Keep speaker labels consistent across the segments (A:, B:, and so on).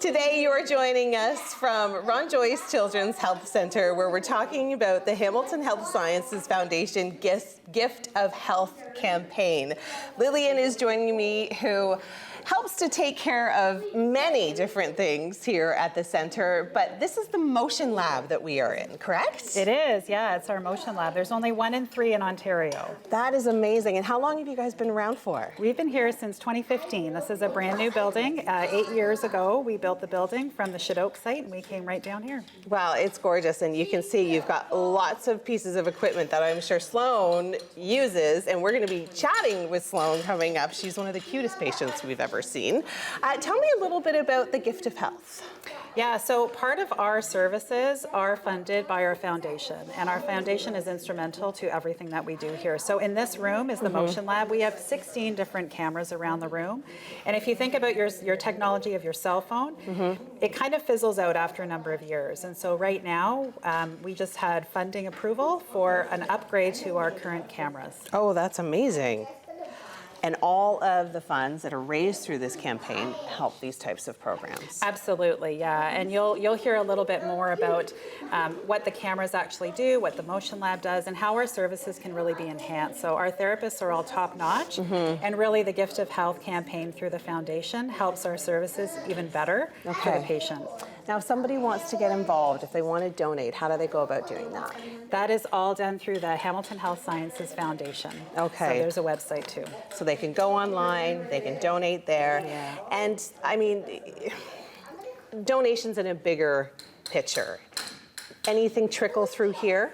A: Today you are joining us from Ron Joyce Children's Health Centre, where we're talking about the Hamilton Health Sciences Foundation Gift of Health campaign. Lillian is joining me, who helps to take care of many different things here at the center, but this is the motion lab that we are in, correct?
B: It is, yeah, it's our motion lab. There's only 1 in 3 in Ontario.
A: That is amazing. And how long have you guys been around for?
B: We've been here since 2015. This is a brand new building. 8 years ago, we built the building from the Shadoke site, and we came right down here.
A: Wow, it's gorgeous, and you can see you've got lots of pieces of equipment that I'm sure Sloane uses, and we're going to be chatting with Sloane coming up. She's one of the cutest patients we've ever seen. Tell me a little bit about the Gift of Health.
B: Yeah, so part of our services are funded by our foundation, and our foundation is instrumental to everything that we do here. So in this room is the motion lab. We have 16 different cameras around the room, and if you think about your technology of your cell phone, it kind of fizzles out after a number of years. And so right now, we just had funding approval for an upgrade to our current cameras.
A: Oh, that's amazing. And all of the funds that are raised through this campaign help these types of programs.
B: Absolutely, yeah. And you'll hear a little bit more about what the cameras actually do, what the motion lab does, and how our services can really be enhanced. So our therapists are all top-notch, and really the Gift of Health campaign through the foundation helps our services even better for the patient.
A: Now, if somebody wants to get involved, if they want to donate, how do they go about doing that?
B: That is all done through the Hamilton Health Sciences Foundation.
A: Okay.
B: So there's a website too.
A: So they can go online, they can donate there.
B: Yeah.
A: And I mean, donations in a bigger picture. Anything trickle through here?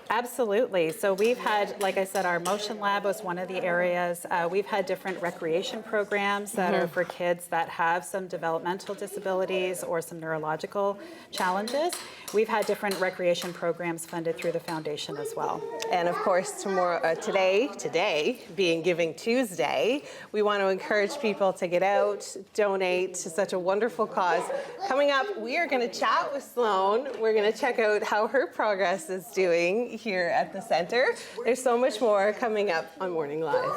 B: Absolutely. So we've had, like I said, our motion lab was one of the areas. We've had different recreation programs that are for kids that have some developmental disabilities or some neurological challenges. We've had different recreation programs funded through the foundation as well.
A: And of course, today being Giving Tuesday, we want to encourage people to get out, donate to such a wonderful cause. Coming up, we are going to chat with Sloane. We're going to check out how her progress is doing here at the center. There's so much more coming up on Morning Live.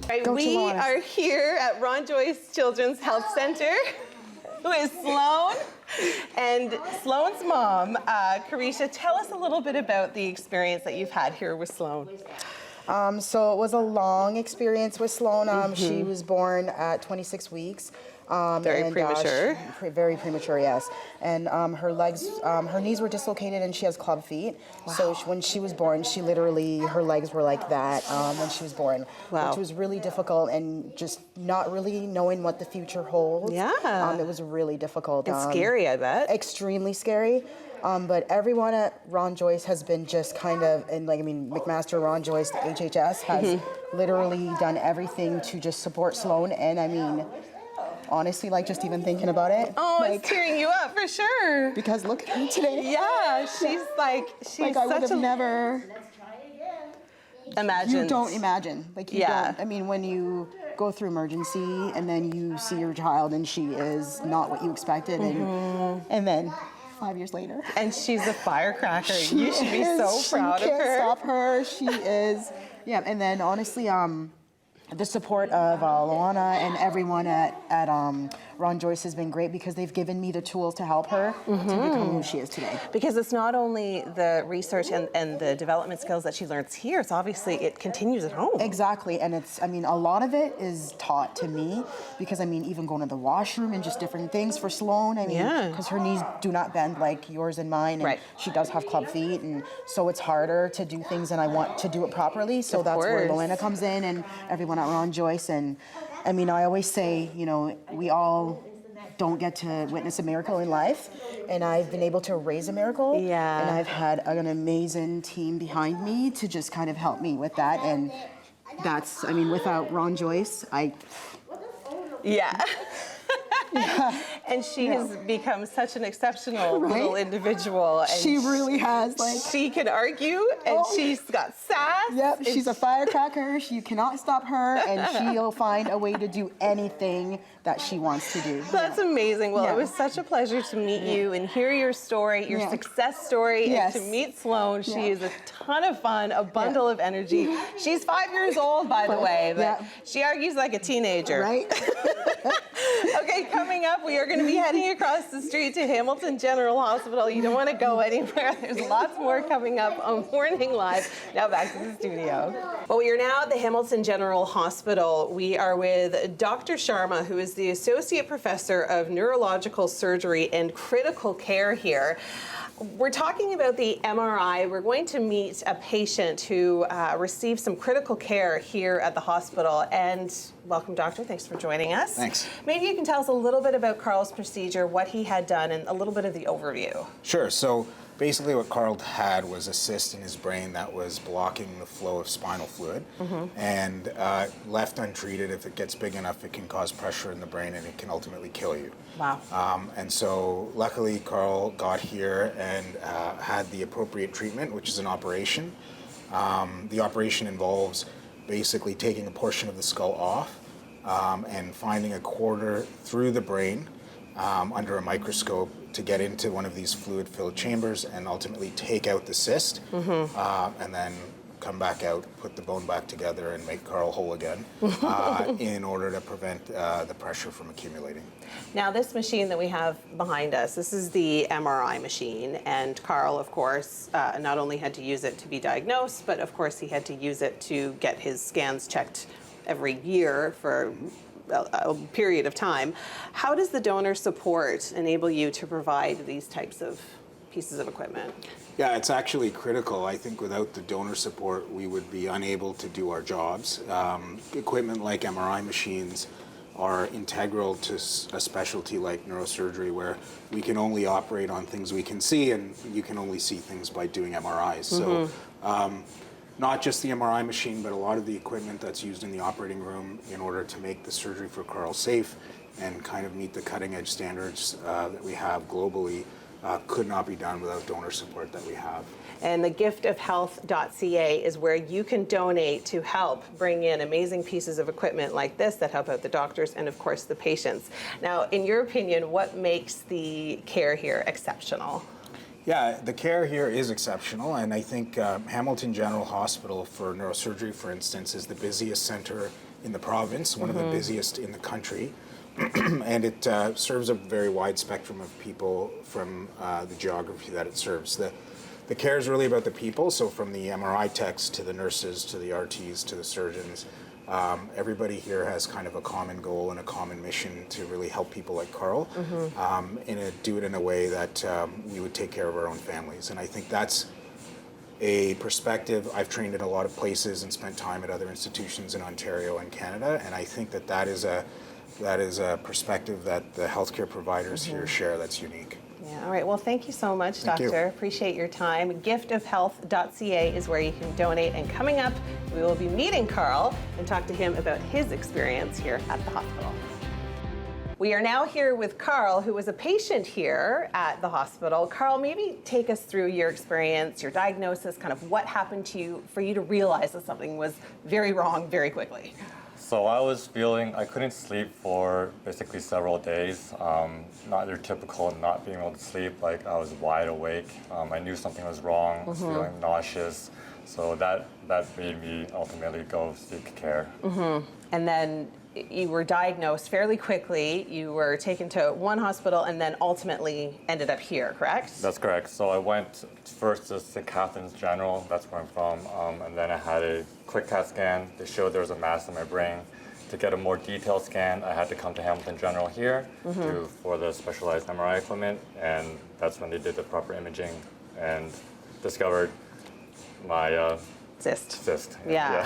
A: Right, we are here at Ron Joyce Children's Health Center with Sloane and Sloane's mom, Kerisha. Tell us a little bit about the experience that you've had here with Sloane.
C: So it was a long experience with Sloane. She was born at 26 weeks.
A: Very premature.
C: Very premature, yes. And her legs, her knees were dislocated, and she has club feet. Wow. So when she was born, she literally, her legs were like that when she was born.
A: Wow.
C: Which was really difficult, and just not really knowing what the future holds.
A: Yeah.
C: It was really difficult.
A: It's scary, I bet.
C: Extremely scary. But everyone at Ron Joyce has been just kind of, and like, I mean, McMaster, Ron Joyce, the HHS has literally done everything to just support Sloane. And I mean, honestly, like, just even thinking about it.
A: Oh,
C: like,
A: it's tearing you up for sure.
C: Because look at her today.
A: Yeah, she's like
C: I would have never
A: imagined.
C: You don't imagine. Like, you don't. I mean, when you go through emergency and then you see your child and she is not what you expected, and then 5 years later.
A: And she's a firecracker. You should be so proud of her.
C: You can't stop her. She is. Yeah, and then honestly, the support of Lowana and everyone at Ron Joyce has been great, because they've given me the tools to help her to become who she is today.
A: Because it's not only the research and the development skills that she learns here, it's obviously, it continues at home.
C: Exactly, and it's, I mean, a lot of it is taught to me, because I mean, even going to the washroom and just different things for Sloane, I mean, because her knees do not bend like yours and mine, and she does have club feet, and so it's harder to do things, and I want to do it properly, so that's where Lowana comes in, and everyone at Ron Joyce. And I mean, I always say, you know, we all don't get to witness a miracle in life, and I've been able to raise a miracle. Yeah. And I've had an amazing team behind me to just kind of help me with that. And that's, I mean, without Ron Joyce,
A: Yeah. And she has become such an exceptional little individual. And
C: she really has. Like,
A: she can argue, and she's got sass.
C: Yep, she's a firecracker. You cannot stop her, and she'll find a way to do anything that she wants to do.
A: That's amazing. Well, it was such a pleasure to meet you and hear your story, your success story, and to meet Sloane. She is a ton of fun, a bundle of energy. She's 5 years old, by the way, but she argues like a teenager.
C: Right?
A: Okay, coming up, we are going to be heading across the street to Hamilton General Hospital. You don't want to go anywhere. There's lots more coming up on Morning Live. Now back to the studio. Well, we are now at the Hamilton General Hospital. We are with Dr. Sharma, who is the Associate Professor of Neurological Surgery and Critical Care here. We're talking about the MRI. We're going to meet a patient who received some critical care here at the hospital. And welcome, doctor. Thanks for joining us.
D: Thanks.
A: Maybe you can tell us a little bit about Karl's procedure, what he had done, and a little bit of the overview.
D: Sure. So basically what Karl had was a cyst in his brain that was blocking the flow of spinal fluid. And left untreated, if it gets big enough, it can cause pressure in the brain and it can ultimately kill you.
A: Wow.
D: And so luckily Karl got here and had the appropriate treatment, which is an operation. The operation involves basically taking a portion of the skull off and finding a quarter through the brain under a microscope to get into one of these fluid-filled chambers and ultimately take out the cyst, and then come back out, put the bone back together, and make Karl whole again in order to prevent the pressure from accumulating.
A: Now, this machine that we have behind us, this is the MRI machine, and Karl, of course, not only had to use it to be diagnosed, but of course he had to use it to get his scans checked every year for a period of time. How does the donor support enable you to provide these types of pieces of equipment?
D: Yeah, it's actually critical. I think without the donor support, we would be unable to do our jobs. Equipment like MRI machines are integral to a specialty like neurosurgery, where we can only operate on things we can see, and you can only see things by doing MRIs. So not just the MRI machine, but a lot of the equipment that's used in the operating room in order to make the surgery for Karl safe and kind of meet the cutting edge standards that we have globally could not be done without donor support that we have.
A: And the giftofhealth.ca is where you can donate to help bring in amazing pieces of equipment like this that help out the doctors and, of course, the patients. Now, in your opinion, what makes the care here exceptional?
D: Yeah, the care here is exceptional, and I think Hamilton General Hospital for neurosurgery, for instance, is the busiest center in the province, one of the busiest in the country. And it serves a very wide spectrum of people from the geography that it serves. The care is really about the people, so from the MRI techs to the nurses to the RTs to the surgeons, everybody here has kind of a common goal and a common mission to really help people like Karl, do it in a way that we would take care of our own families. And I think that's a perspective. I've trained in a lot of places and spent time at other institutions in Ontario and Canada, and I think that is a perspective that the healthcare providers here share that's unique.
A: Yeah, all right. Well, thank you so much,
D: Thank
A: Doctor.
D: you.
A: Appreciate your time. Giftofhealth.ca is where you can donate. And coming up, we will be meeting Karl and talk to him about his experience here at the hospital. We are now here with Karl, who was a patient here at the hospital. Karl, maybe take us through your experience, your diagnosis, kind of what happened to you for you to realize that something was very wrong very quickly.
E: So I was feeling I couldn't sleep for basically several days. Not your typical not being able to sleep. Like I was wide awake. I knew something was wrong. I was feeling nauseous. So that made me ultimately go seek care.
A: And then you were diagnosed fairly quickly. You were taken to one hospital and then ultimately ended up here, correct?
E: That's correct. So I went first to St. Catharines General, that's where I'm from, and then I had a quick CAT scan. They showed there was a mass in my brain. To get a more detailed scan, I had to come to Hamilton General here for the specialized MRI equipment, and that's when they did the proper imaging and discovered my cyst.
A: Yeah.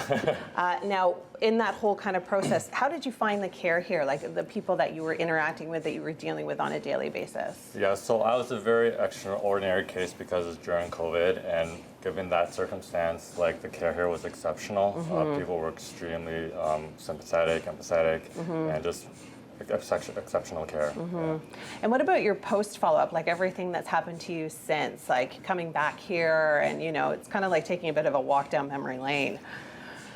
A: Now, in that whole kind of process, how did you find the care here? Like the people that you were interacting with, that you were dealing with on a daily basis?
E: Yeah, so I was a very extraordinary case because it's during COVID, and given that circumstance, like the care here was exceptional. People were extremely sympathetic, empathetic, and just exceptional care. Yeah.
A: And what about your post follow-up, like everything that's happened to you since, like coming back here and, you know, it's kind of like taking a bit of a walk down memory lane.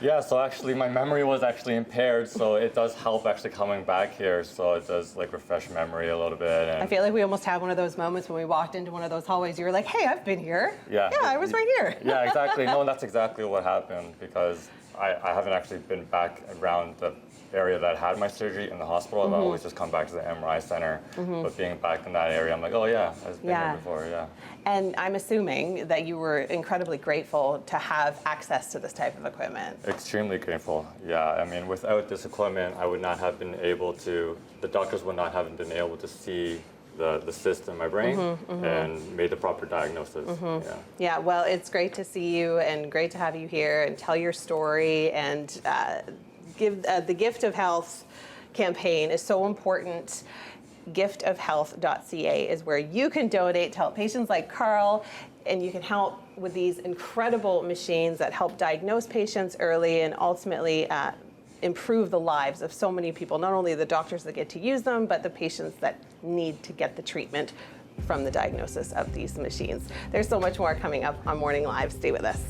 E: Yeah, so actually my memory was actually impaired, so it does help actually coming back here. So it does like refresh memory a little bit. And
A: I feel like we almost had one of those moments when we walked into one of those hallways. You were like, hey, I've been here.
E: Yeah,
A: I was right here.
E: Yeah, exactly. No, that's exactly what happened, because I haven't actually been back around the area that had my surgery in the hospital. I've always just come back to the MRI center. But being back in that area, I'm like, oh yeah, I've been here before, yeah.
A: And I'm assuming that you were incredibly grateful to have access to this type of equipment.
E: Extremely grateful, yeah. I mean, without this equipment, I would not have been able to, the doctors would not have been able to see the cyst in my brain and made the proper diagnosis.
A: Yeah, well, it's great to see you and great to have you here and tell your story and give the Gift of Health campaign is so important. giftofhealth.ca is where you can donate to help patients like Karl, and you can help with these incredible machines that help diagnose patients early and ultimately improve the lives of so many people, not only the doctors that get to use them, but the patients that need to get the treatment from the diagnosis of these machines. There's so much more coming up on Morning Live. Stay with us.